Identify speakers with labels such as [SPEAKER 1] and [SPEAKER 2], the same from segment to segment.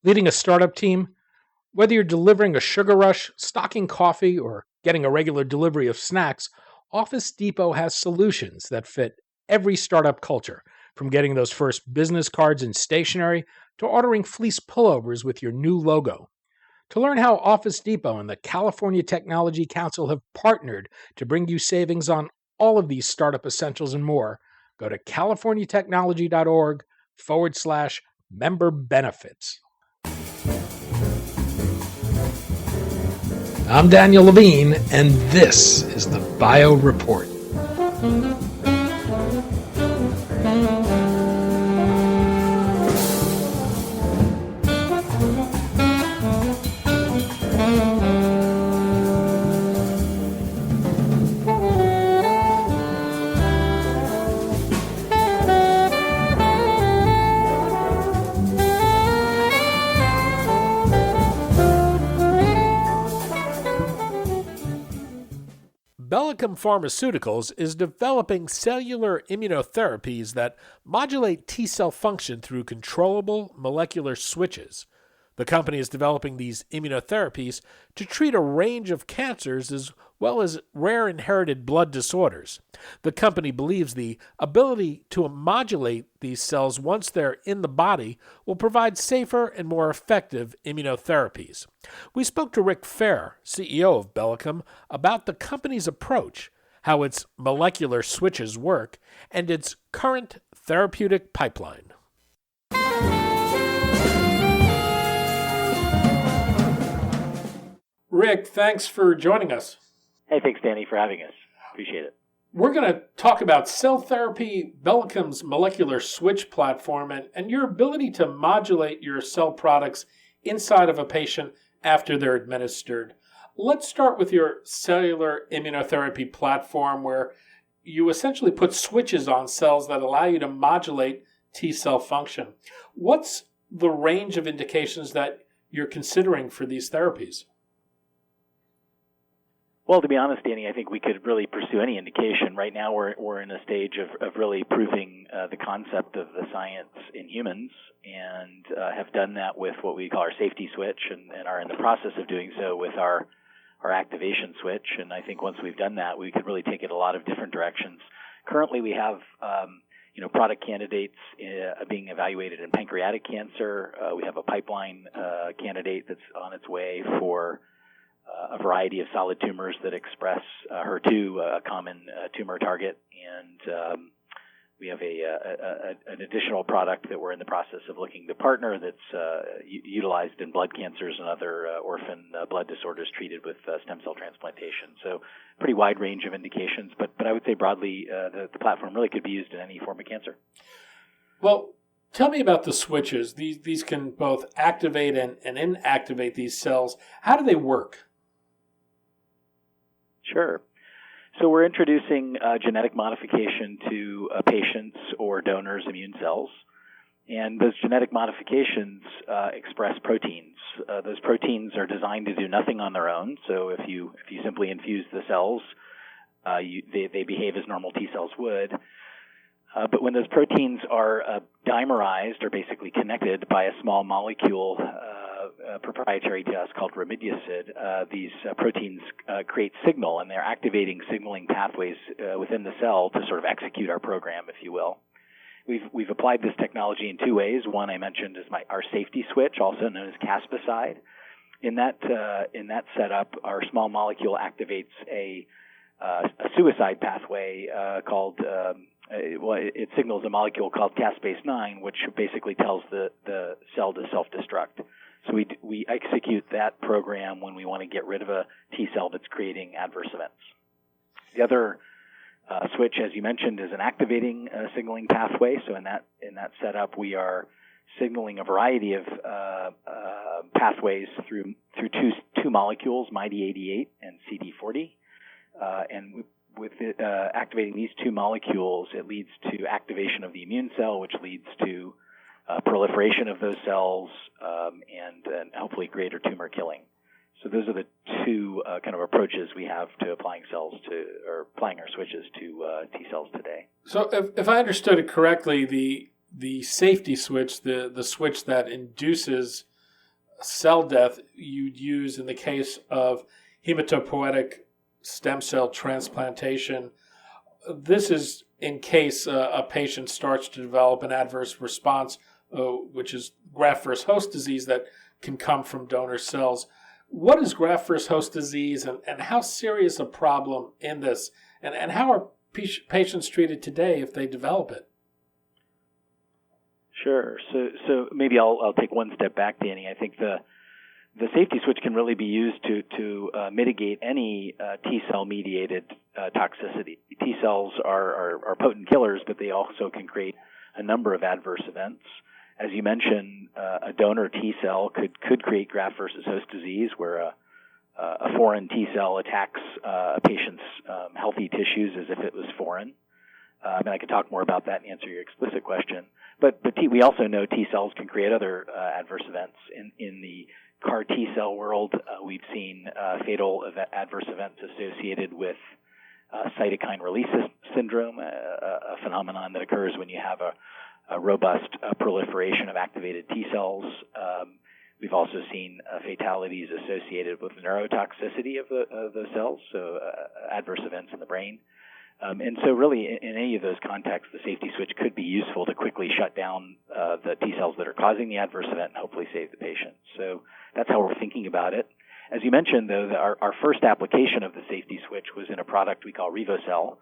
[SPEAKER 1] Leading a startup team, whether you're delivering a sugar rush, stocking coffee, or getting a regular delivery of snacks, Office Depot has solutions that fit every startup culture, from getting those first business cards and stationery to ordering fleece pullovers with your new logo. To learn how Office Depot and the California Technology Council have partnered to bring you savings on all of these startup essentials and more, go to californiatechnology.org/member benefits. I'm Daniel Levine, and this is the Bio Report. Bellicum Pharmaceuticals is developing cellular immunotherapies that modulate T-cell function through controllable molecular switches. The company is developing these immunotherapies to treat a range of cancers as well as rare inherited blood disorders. The company believes the ability to modulate these cells once they're in the body will provide safer and more effective immunotherapies. We spoke to Rick Fair, CEO of Bellicum, about the company's approach, how its molecular switches work, and its current therapeutic pipeline. Rick, thanks for joining us.
[SPEAKER 2] Hey, thanks, Danny, for having us. Appreciate it.
[SPEAKER 1] We're going to talk about cell therapy, Bellicum's molecular switch platform, and your ability to modulate your cell products inside of a patient after they're administered. Let's start with your cellular immunotherapy platform, where you essentially put switches on cells that allow you to modulate T-cell function. What's the range of indications that you're considering for these therapies?
[SPEAKER 2] Well, to be honest, Danny, I think we could really pursue any indication. Right now, we're in a stage of really proving the concept of the science in humans, and have done that with what we call our safety switch, and are in the process of doing so with our activation switch. And I think once we've done that, we could really take it a lot of different directions. Currently, we have product candidates being evaluated in pancreatic cancer. We have a pipeline candidate that's on its way for a variety of solid tumors that express HER2, a common tumor target, and we have an additional product that we're in the process of looking to partner that's utilized in blood cancers and other orphan blood disorders treated with stem cell transplantation. So pretty wide range of indications, but I would say broadly the platform really could be used in any form of cancer.
[SPEAKER 1] Well, tell me about the switches. These can both activate and inactivate these cells. How do they work?
[SPEAKER 2] Sure. So we're introducing genetic modification to patients' or donors' immune cells. And those genetic modifications express proteins. Those proteins are designed to do nothing on their own. So if you simply infuse the cells, they behave as normal T cells would. But when those proteins are dimerized, or basically connected by a small molecule proprietary to us called remidicid, these proteins create signal, and they're activating signaling pathways within the cell to sort of execute our program, if you will. We've applied this technology in two ways. One I mentioned is our safety switch, also known as caspicide. In that setup, our small molecule activates a suicide pathway called it signals a molecule called caspase-9, which basically tells the cell to self-destruct. So we execute that program when we want to get rid of a T cell that's creating adverse events. The other switch, as you mentioned, is an activating signaling pathway. So in that setup, we are signaling a variety of pathways through two molecules, MyD88 and CD40, and with activating these two molecules, it leads to activation of the immune cell, which leads to proliferation of those cells and hopefully greater tumor killing. So those are the two kind of approaches we have to applying our switches to T cells today.
[SPEAKER 1] So if I understood it correctly, the safety switch, the switch that induces cell death you'd use in the case of hematopoietic stem cell transplantation. This is in case a patient starts to develop an adverse response, which is graft versus host disease that can come from donor cells. What is graft versus host disease, and how serious a problem in this? And how are patients treated today if they develop it?
[SPEAKER 2] Sure. So maybe I'll take one step back, Danny. I think the safety switch can really be used to mitigate any T cell mediated toxicity. T cells are potent killers, but they also can create a number of adverse events. As you mentioned, a donor T cell could create graft versus host disease, where a foreign T cell attacks a patient's healthy tissues as if it was foreign. And I can talk more about that and answer your explicit question. But we also know T cells can create other adverse events. In the CAR T cell world, we've seen fatal adverse events associated with cytokine release syndrome, a phenomenon that occurs when you have a robust proliferation of activated T cells. We've also seen fatalities associated with neurotoxicity of the cells, so adverse events in the brain. And so really, in any of those contexts, the safety switch could be useful to quickly shut down the T cells that are causing the adverse event and hopefully save the patient. So that's how we're thinking about it. As you mentioned, though, our first application of the safety switch was in a product we call RevoCell,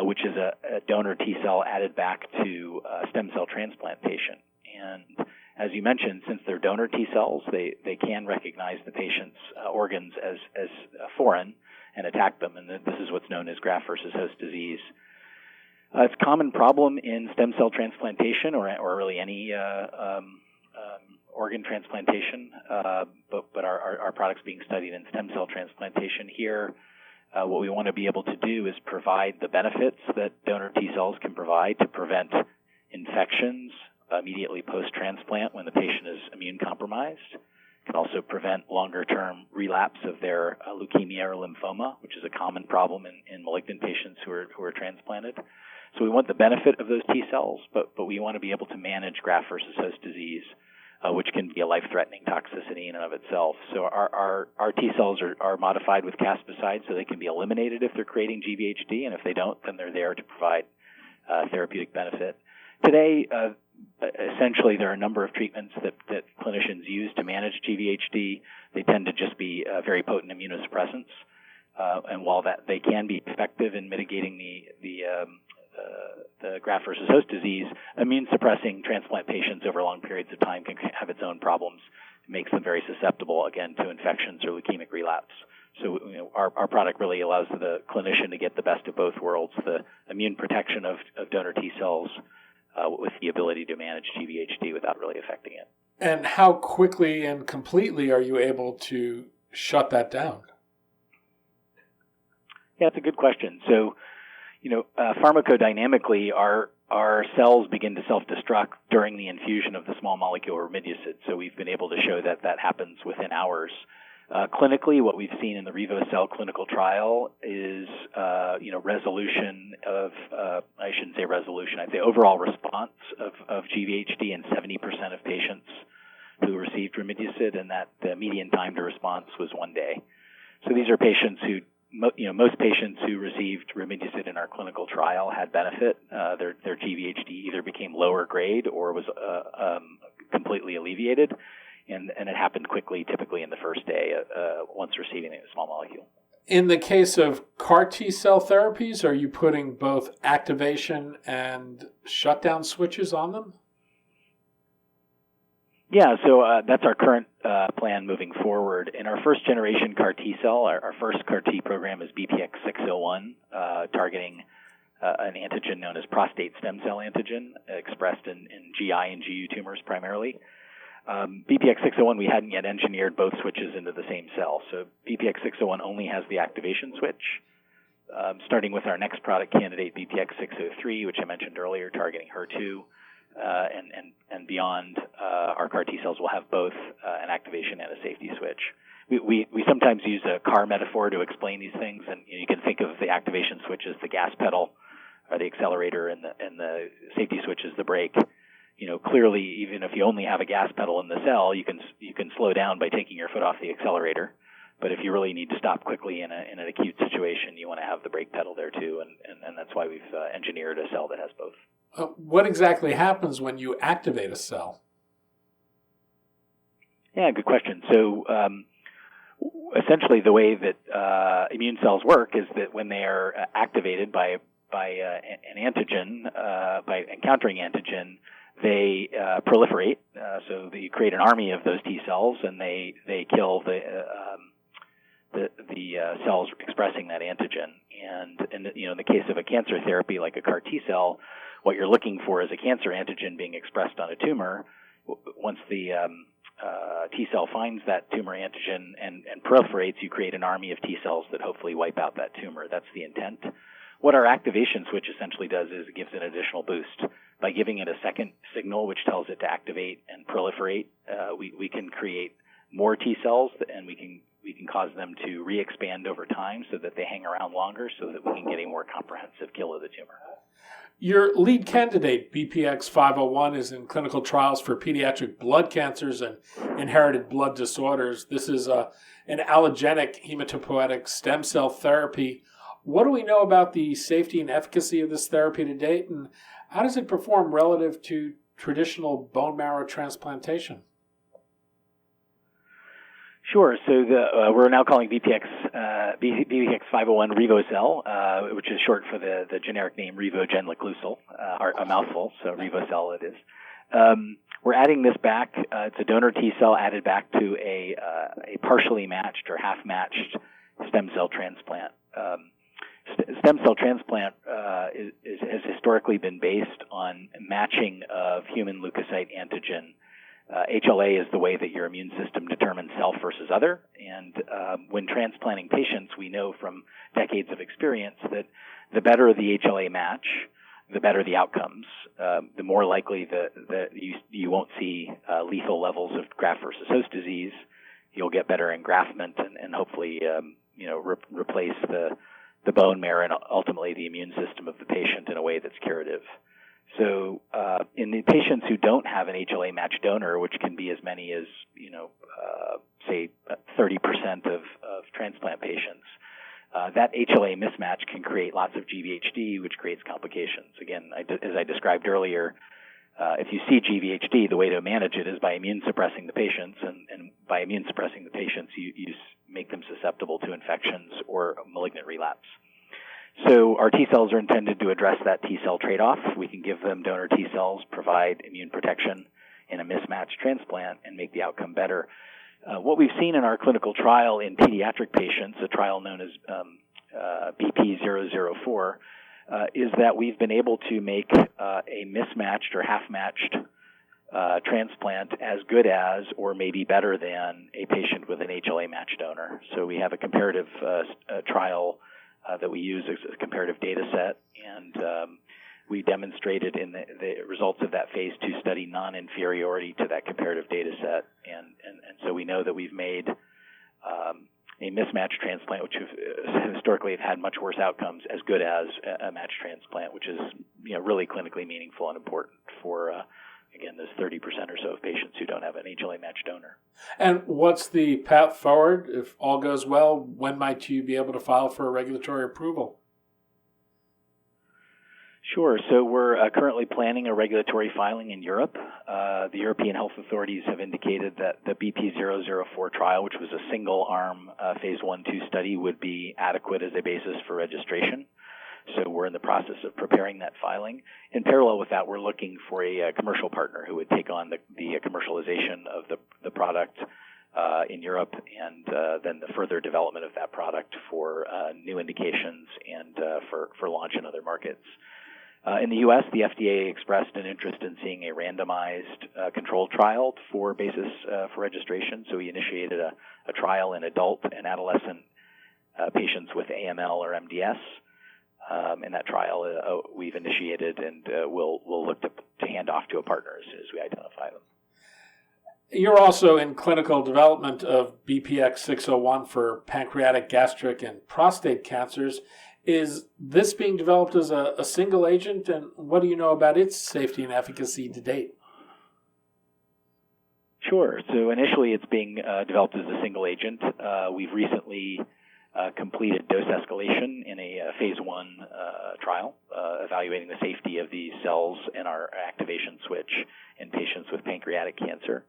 [SPEAKER 2] which is a donor T cell added back to stem cell transplantation. And as you mentioned, since they're donor T cells, they can recognize the patient's organs as foreign and attack them, and this is what's known as graft versus host disease. It's a common problem in stem cell transplantation or really any organ transplantation, but our product's being studied in stem cell transplantation here. What we want to be able to do is provide the benefits that donor T cells can provide to prevent infections immediately post-transplant when the patient is immune compromised. Can also prevent longer-term relapse of their leukemia or lymphoma, which is a common problem in malignant patients who are transplanted. So we want the benefit of those T cells, but we want to be able to manage graft versus host disease, which can be a life-threatening toxicity in and of itself. So our T cells are modified with caspicide so they can be eliminated if they're creating GVHD, and if they don't, then they're there to provide therapeutic benefit. Today, essentially, there are a number of treatments that clinicians use to manage GVHD. They tend to just be very potent immunosuppressants, and while that they can be effective in mitigating the graft versus host disease, immune-suppressing transplant patients over long periods of time can have its own problems. It makes them very susceptible, again, to infections or leukemic relapse. So our product really allows the clinician to get the best of both worlds, the immune protection of donor T cells with the ability to manage GVHD without really affecting it.
[SPEAKER 1] And how quickly and completely are you able to shut that down?
[SPEAKER 2] Yeah, that's a good question. So, pharmacodynamically, our cells begin to self-destruct during the infusion of the small molecule remidesivir. So we've been able to show that happens within hours. Clinically, what we've seen in the RevoCell clinical trial is, resolution of, I shouldn't say resolution, I'd say overall response of GVHD in 70% of patients who received remidesivir, and that the median time to response was 1 day. So these are patients who, most patients who received remidesivir in our clinical trial had benefit. Their GVHD either became lower grade or was completely alleviated. And it happened quickly, typically in the first day, once receiving a small molecule.
[SPEAKER 1] In the case of CAR T cell therapies, are you putting both activation and shutdown switches on them?
[SPEAKER 2] Yeah, so that's our current plan moving forward. In our first generation CAR T cell, our first CAR T program is BPX601, targeting an antigen known as prostate stem cell antigen, expressed in GI and GU tumors primarily. BPX601, we hadn't yet engineered both switches into the same cell. So BPX601 only has the activation switch. Starting with our next product candidate, BPX603, which I mentioned earlier, targeting HER2, and beyond, our CAR T cells will have both an activation and a safety switch. We sometimes use a car metaphor to explain these things, and you can think of the activation switch as the gas pedal or the accelerator, and the safety switch as the brake. clearly, even if you only have a gas pedal in the cell, you can slow down by taking your foot off the accelerator. But if you really need to stop quickly in an acute situation, you want to have the brake pedal there too, and that's why we've engineered a cell that has both.
[SPEAKER 1] What exactly happens when you activate a cell?
[SPEAKER 2] Yeah, good question. So essentially, the way that immune cells work is that when they are activated by an antigen, by encountering antigen, they proliferate. So you create an army of those T cells, and they kill the cells expressing that antigen. And in the case of a cancer therapy like a CAR T cell, what you're looking for is a cancer antigen being expressed on a tumor. Once the T cell finds that tumor antigen and proliferates, you create an army of T cells that hopefully wipe out that tumor. That's the intent. What our activation switch essentially does is it gives an additional boost. By giving it a second signal, which tells it to activate and proliferate, we can create more T cells, and we can cause them to re-expand over time so that they hang around longer, so that we can get a more comprehensive kill of the tumor.
[SPEAKER 1] Your lead candidate, BPX-501, is in clinical trials for pediatric blood cancers and inherited blood disorders. This is an allogenic hematopoietic stem cell therapy. What do we know about the safety and efficacy of this therapy to date, and how does it perform relative to traditional bone marrow transplantation?
[SPEAKER 2] Sure. So we're now calling BPX-501 Revocell, which is short for the generic name Revogenliclusal, a mouthful, so Revocell it is. We're adding this back. It's a donor T cell added back to a partially matched or half-matched stem cell transplant. Stem cell transplant has historically been based on matching of human leukocyte antigen. HLA is the way that your immune system determines self versus other, and when transplanting patients, we know from decades of experience that the better the HLA match, the better the outcomes. The more likely that you won't see lethal levels of graft versus host disease. You'll get better engraftment and hopefully replace the bone marrow and ultimately the immune system of the patient in a way that's curative. So in the patients who don't have an HLA matched donor, which can be as many as, say 30% of transplant patients, that HLA mismatch can create lots of GVHD, which creates complications. Again, as I described earlier, if you see GVHD, the way to manage it is by immune suppressing the patients, and by immune suppressing the patients, you make them susceptible to infections or malignant relapse. So our T cells are intended to address that T cell trade-off. We can give them donor T cells, provide immune protection in a mismatched transplant, and make the outcome better. What we've seen in our clinical trial in pediatric patients, a trial known as BP004, is that we've been able to make a mismatched or half-matched transplant as good as or maybe better than a patient with an HLA matched donor. So we have a comparative trial that we use as a comparative data set, and we demonstrated in the results of that phase 2 study non-inferiority to that comparative data set. And so we know that we've made a mismatched transplant, which historically have had much worse outcomes, as good as a matched transplant, which is really clinically meaningful and important for again, those 30% or so of patients who don't have an HLA matched donor.
[SPEAKER 1] And what's the path forward? If all goes well, when might you be able to file for a regulatory approval?
[SPEAKER 2] Sure. So we're currently planning a regulatory filing in Europe. The European health authorities have indicated that the BP004 trial, which was a single-arm phase 1-2 study, would be adequate as a basis for registration. So we're in the process of preparing that filing. In parallel with that, we're looking for a commercial partner who would take on the commercialization of the product in Europe, and then the further development of that product for new indications and for launch in other markets. In the U.S., the FDA expressed an interest in seeing a randomized controlled trial for basis for registration. So we initiated a trial in adult and adolescent patients with AML or MDS. In that trial, we've initiated, and we'll look to hand off to a partner as we identify them.
[SPEAKER 1] You're also in clinical development of BPX-601 for pancreatic, gastric, and prostate cancers. Is this being developed as a single agent, and what do you know about its safety and efficacy to date?
[SPEAKER 2] Sure. So initially it's being developed as a single agent. We've recently completed dose escalation in a phase 1 trial, evaluating the safety of these cells and our activation switch in patients with pancreatic cancer.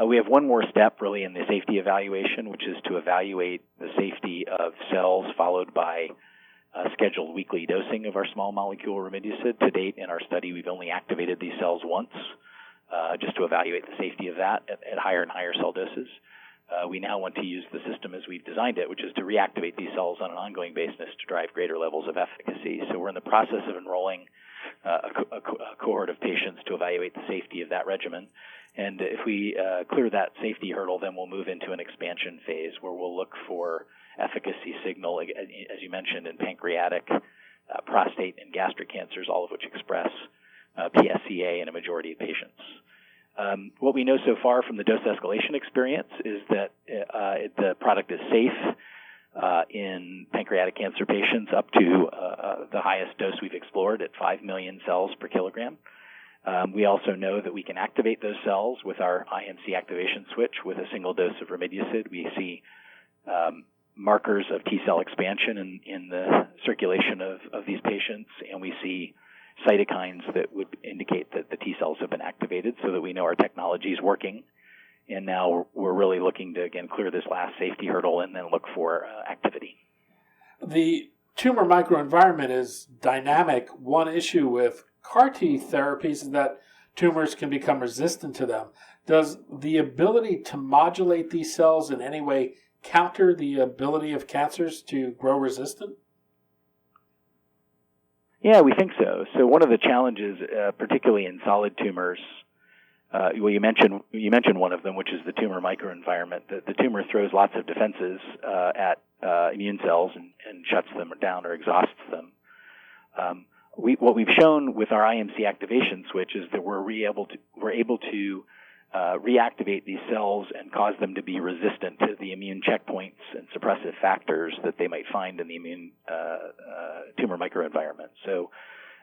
[SPEAKER 2] We have one more step really in the safety evaluation, which is to evaluate the safety of cells followed by scheduled weekly dosing of our small molecule remidesivir. To date in our study, we've only activated these cells once, just to evaluate the safety of that at higher and higher cell doses. We now want to use the system as we've designed it, which is to reactivate these cells on an ongoing basis to drive greater levels of efficacy. So we're in the process of enrolling a cohort of patients to evaluate the safety of that regimen. And if we clear that safety hurdle, then we'll move into an expansion phase where we'll look for efficacy signal, as you mentioned, in pancreatic, prostate, and gastric cancers, all of which express PSCA in a majority of patients. What we know so far from the dose escalation experience is that the product is safe in pancreatic cancer patients up to the highest dose we've explored at 5 million cells per kilogram. We also know that we can activate those cells with our IMC activation switch with a single dose of remidesivir. We see markers of T-cell expansion in the circulation of these patients, and we see cytokines that would indicate that the T-cells have been activated so that we know our technology is working. And now we're really looking to, again, clear this last safety hurdle and then look for activity.
[SPEAKER 1] The tumor microenvironment is dynamic. One issue with CAR T therapies is that tumors can become resistant to them. Does the ability to modulate these cells in any way counter the ability of cancers to grow resistant?
[SPEAKER 2] Yeah, we think so. So one of the challenges, particularly in solid tumors, well, you mentioned one of them, which is the tumor microenvironment. The tumor throws lots of defenses at immune cells and shuts them down or exhausts them. What we've shown with our IMC activation switch is that we're able to reactivate these cells and cause them to be resistant to the immune checkpoints and suppressive factors that they might find in the immune tumor microenvironment. So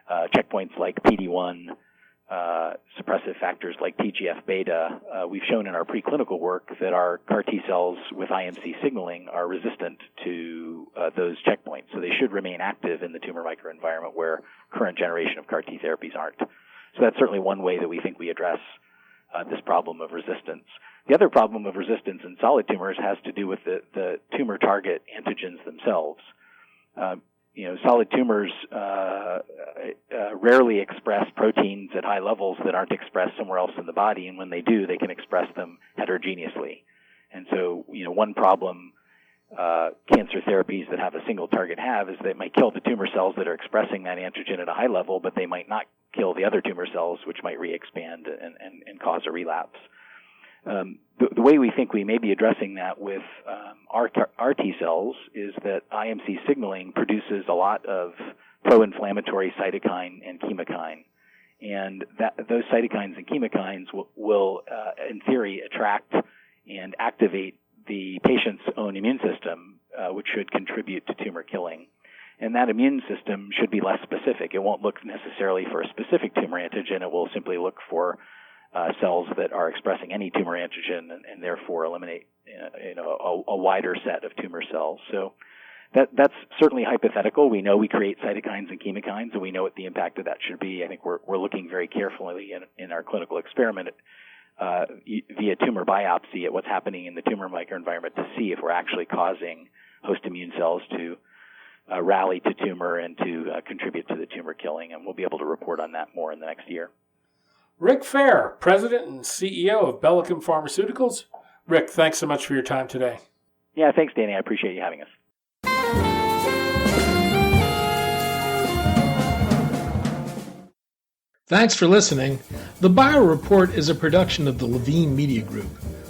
[SPEAKER 2] checkpoints like PD-1, suppressive factors like TGF-beta, we've shown in our preclinical work that our CAR T cells with IMC signaling are resistant to those checkpoints. So they should remain active in the tumor microenvironment where current generation of CAR T therapies aren't. So that's certainly one way that we think we address this problem of resistance. The other problem of resistance in solid tumors has to do with the tumor target antigens themselves. Solid tumors rarely express proteins at high levels that aren't expressed somewhere else in the body, and when they do, they can express them heterogeneously. And so, one problem cancer therapies that have a single target have is they might kill the tumor cells that are expressing that antigen at a high level, but they might not kill the other tumor cells, which might re-expand and cause a relapse. The way we think we may be addressing that with our T cells is that IMC signaling produces a lot of pro-inflammatory cytokine and chemokine. And those cytokines and chemokines will in theory, attract and activate the patient's own immune system, which should contribute to tumor killing. And that immune system should be less specific. It won't look necessarily for a specific tumor antigen. It will simply look for cells that are expressing any tumor antigen and therefore eliminate a wider set of tumor cells. So that's certainly hypothetical. We know we create cytokines and chemokines, and we know what the impact of that should be. I think we're looking very carefully in our clinical experiment via tumor biopsy at what's happening in the tumor microenvironment to see if we're actually causing host immune cells to rally to tumor and to contribute to the tumor killing, and we'll be able to report on that more in the next year.
[SPEAKER 1] Rick Fair, President and CEO of Bellicum Pharmaceuticals. Rick, thanks so much for your time today.
[SPEAKER 2] Yeah, thanks, Danny. I appreciate you having us.
[SPEAKER 1] Thanks for listening. The Bio Report is a production of the Levine Media Group.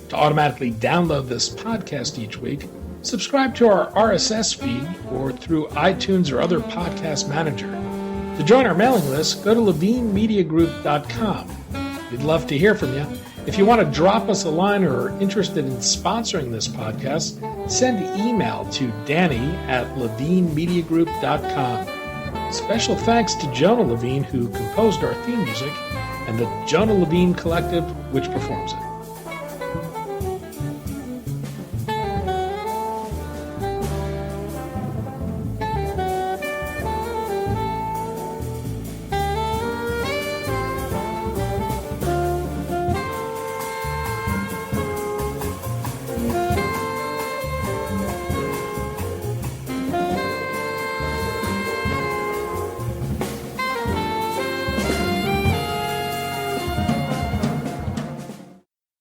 [SPEAKER 1] To automatically download this podcast each week, subscribe to our RSS feed or through iTunes or other podcast manager. To join our mailing list, go to levinemediagroup.com. We'd love to hear from you. If you want to drop us a line or are interested in sponsoring this podcast, send an email to danny@levinemediagroup.com. Special thanks to Jonah Levine, who composed our theme music, and the Jonah Levine Collective, which performs it.